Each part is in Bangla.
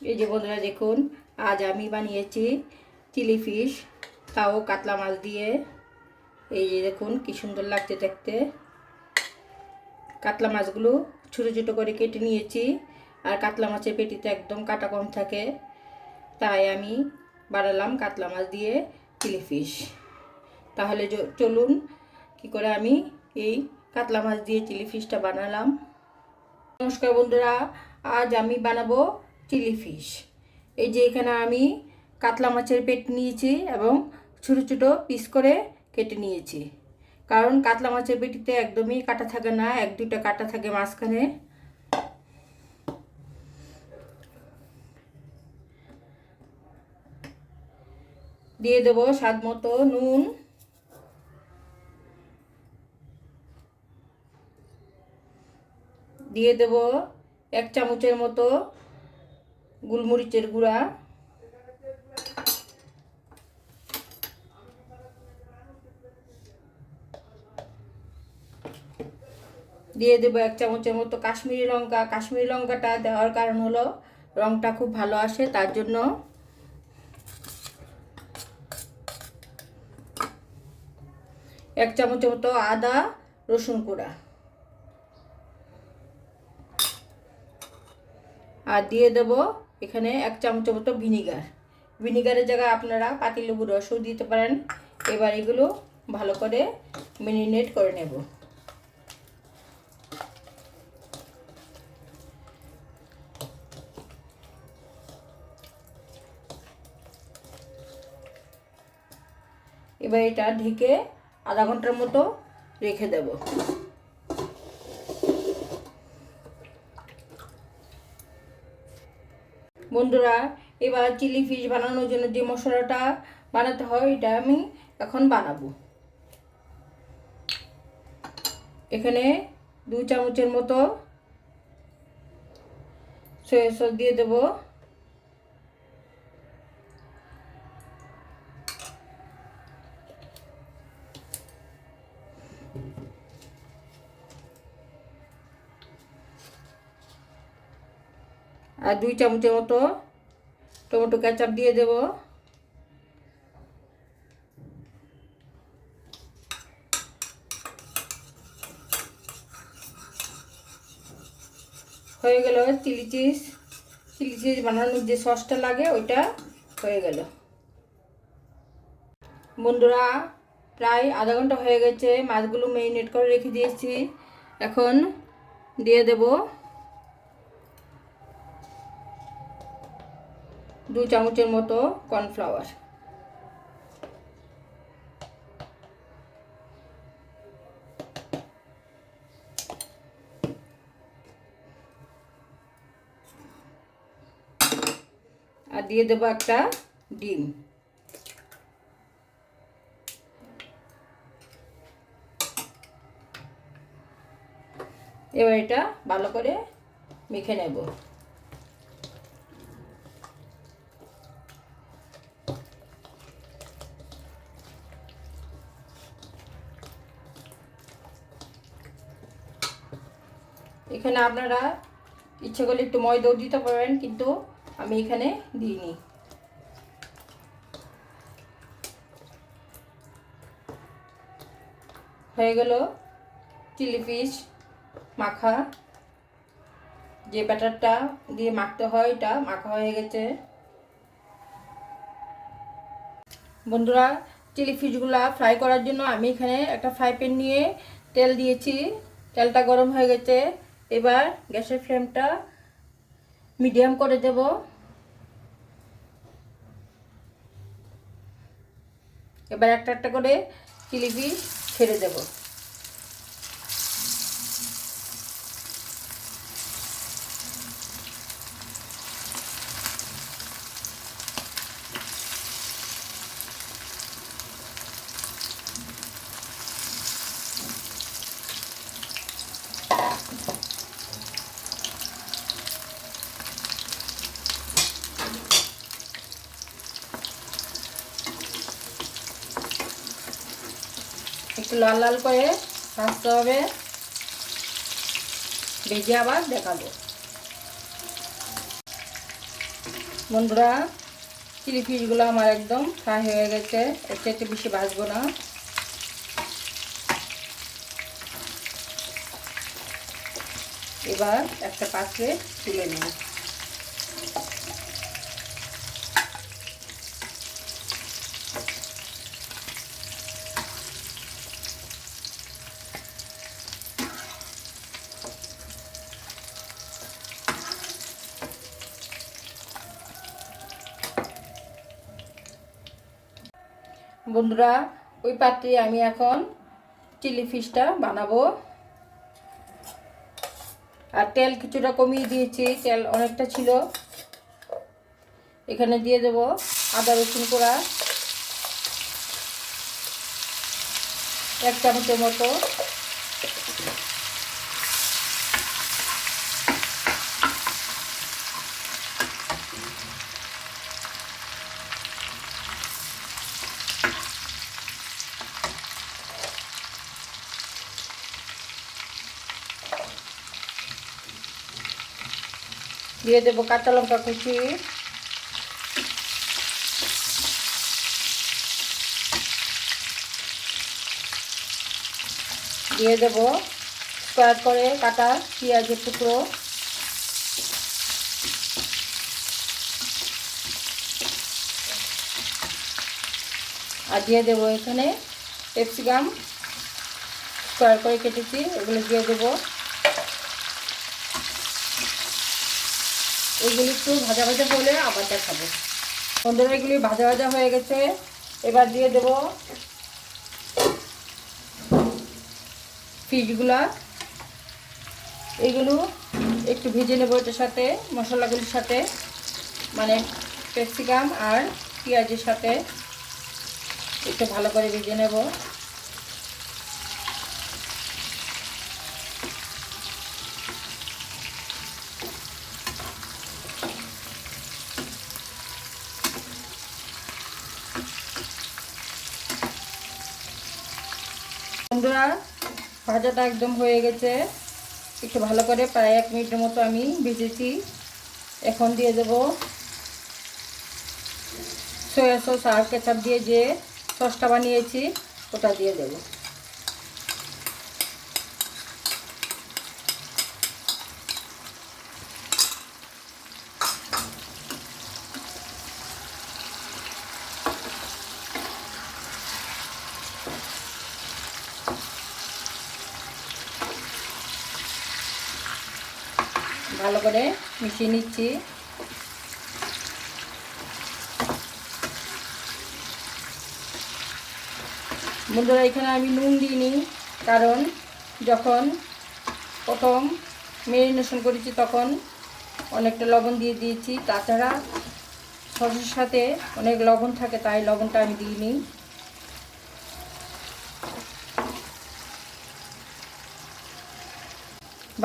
এই যে বন্ধুরা দেখুন, আজ আমি বানিয়েছি চিলি ফিশ, তাও কাতলা মাছ দিয়ে। এই যে দেখুন কি সুন্দর লাগছে দেখতে। কাতলা মাছগুলো ছোটো ছোটো করে কেটে নিয়েছি, আর কাতলা মাছের পেটিতে একদম কাটা কম থাকে, তাই আমি বানালাম কাতলা মাছ দিয়ে চিলি ফিশ। তাহলে চলুন কি করে আমি এই কাতলা মাছ দিয়ে চিলি ফিশটা বানালাম। নমস্কার বন্ধুরা, আজ আমি বানাবো চিলি ফিশ। এই যে এখানে আমি কাতলা মাছের পেট নিয়েছি এবং ছোটো ছোটো পিস করে কেটে নিয়েছি, কারণ কাতলা মাছের পেটিতে একদমই কাটা থাকে না, এক দুটো কাটা থাকে মাঝখানে। দিয়ে দেবো স্বাদ মতো নুন, দিয়ে দেব 1 চামচের মতো গোলমরিচের গুঁড়া, দিয়ে দেবো 1 চামচের মতো কাশ্মীরি লঙ্কা। কাশ্মীরি লঙ্কাটা দেওয়ার কারণ হলো রঙটা খুব ভালো আসে, তার জন্য। এক চামচের মতো আদা রসুন গুঁড়া, আর দিয়ে দেব এখানে 1 চামচের মতো ভিনিগার। ভিনিগারের জায়গায় আপনারা পাতিলেবুর রসও দিতে পারেন। এবার এগুলো ভালো করে ম্যারিনেট করে নেব। এবার এটা ঢেকে আধা ঘন্টার মতো রেখে দেব। বন্ধুরা, এবার চিলি ফিশ বানানোর জন্য যে মশলাটা বানাতে হয় এটা আমি এখন বানাবো। এখানে 2 চামচের মতো সয়া সস দিয়ে দেব, আর 2 চামচের মতো টমেটো কেচাপ দিয়ে দেব। হয়ে গেল চিলি চিজ বানানোর যে সসটা লাগে ওইটা হয়ে গেল। বন্ধুরা, প্রায় আধা ঘন্টা হয়ে গেছে, মাছগুলো ম্যারিনেট করে রেখে দিয়েছি। এখন দিয়ে দেব 2 চামচের মতো কর্নফ্লাওয়ার, আর দিয়ে দেবো একটা ডিম। এবার এটা ভালো করে মেখে নেব। এখানে আপনারা ইচ্ছে করলে একটু ময়দাও দিতে পারেন, কিন্তু আমি এখানে দিইনি। হয়ে গেল চিলি ফিশ মাখা। যে ব্যাটারটা দিয়ে মাখতে হয় এটা মাখা হয়ে গেছে। বন্ধুরা, চিলি ফিশগুলা ফ্রাই করার জন্য আমি এখানে একটা ফ্রাই প্যান নিয়ে তেল দিয়েছি। তেলটা গরম হয়ে গেছে। এবার গ্যাসের ফ্লেমটা মিডিয়াম করে দেব। এবার একটা একটা করে চিলি ফিশ ছেড়ে দেব। একটু লাল লাল করে ভাজতে হবে, ভেজে আবার দেখাবো। বন্ধুরা, চিলি ফিশগুলো আমার একদম ফ্রাই হয়ে গেছে, এর চাইতে বেশি ভাজবো না। এবার একটা পাত্রে তুলে নেব। বন্ধুরা, ওই পাত্রে আমি এখন চিলি ফিশটা বানাবো। আর তেল কিছুটা কমিয়ে দিয়েছি, তেল অনেকটা ছিল। এখানে দিয়ে দেব আদা রসুন কোড়া 1 চামচের মতো, দিয়ে দেব কাঁচা লঙ্কা কুচি, দিয়ে দেব স্কোয়ার করে কাটা পেঁয়াজের টুকরো, আর দিয়ে দেব এখানে ক্যাপসিকাম স্কোয়ার করে কেটেছি, এগুলো দিয়ে দেব। এগুলি একটু ভাজা ভাজা হলে আবার দেখাবো। বন্ধুরা, এগুলি ভাজা ভাজা হয়ে গেছে, এবার দিয়ে দেব ফিশগুলা। এগুলো একটু ভেজে নেব এটার সাথে, মশলাগুলির সাথে, মানে ক্যাপসিকাম আর পেঁয়াজের সাথে একটু ভালো করে ভেজে নেব। বন্ধুরা, ভাজাটা একদম হয়ে গেছে, একটু ভালো করে প্রায় 1 মিনিটের মতো আমি ভেজেছি। এখন দিয়ে দেব সয়া সস আর কেচাপ দিয়ে যে সসটা বানিয়েছি ওটা দিয়ে দেব। ভালো করে মিশিয়ে নিচ্ছি। বন্ধুরা, এখানে আমি নুন দিইনি, কারণ যখন প্রথম ম্যারিনেশন করেছি তখন অনেকটা লবণ দিয়ে দিয়েছি। তাছাড়া সসের সাথে অনেক লবণ থাকে, তাই লবণটা আমি দিইনি।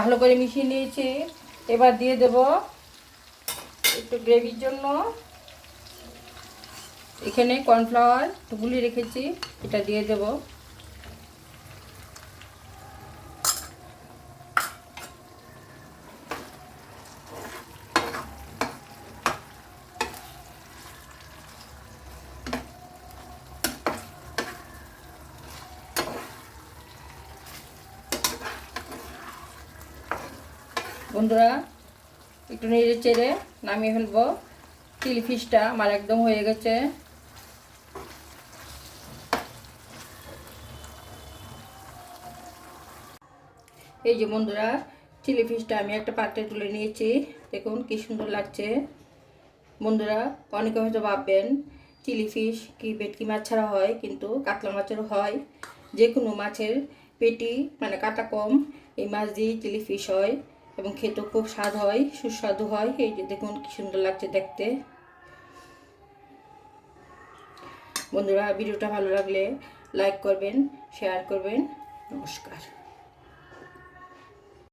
ভালো করে মিশিয়ে নিয়েছি। এবার দিয়ে দেব একটু গ্রেভির জন্য এখানে কর্নফ্লাওয়ার গুলি রেখেছি, এটা দিয়ে দেব। বন্ধুরা, একটু নেড়ে চেড়ে নামিয়ে ফেলবো। চিলি ফিশটা আমার একদম হয়ে গেছে। এই যে বন্ধুরা, চিলি ফিশটা আমি একটা পাত্রে তুলে নিয়েছি, দেখুন কি সুন্দর লাগছে। বন্ধুরা, অনেকে হয়তো ভাববেন চিলি ফিশ কি ভেটকি মাছ ছাড়া হয়, কিন্তু কাতলা মাছেরও হয়। যে কোনো মাছের পেটি মানে কাটা কম এই মাছ দিয়ে চিলি ফিশ হয়, এবং খেতেও খুব স্বাদ হয়, সুস্বাদু হয়। এই যে দেখুন কি সুন্দর লাগছে দেখতে। বন্ধুরা, ভিডিওটা ভালো লাগলে লাইক করবেন, শেয়ার করবেন। নমস্কার।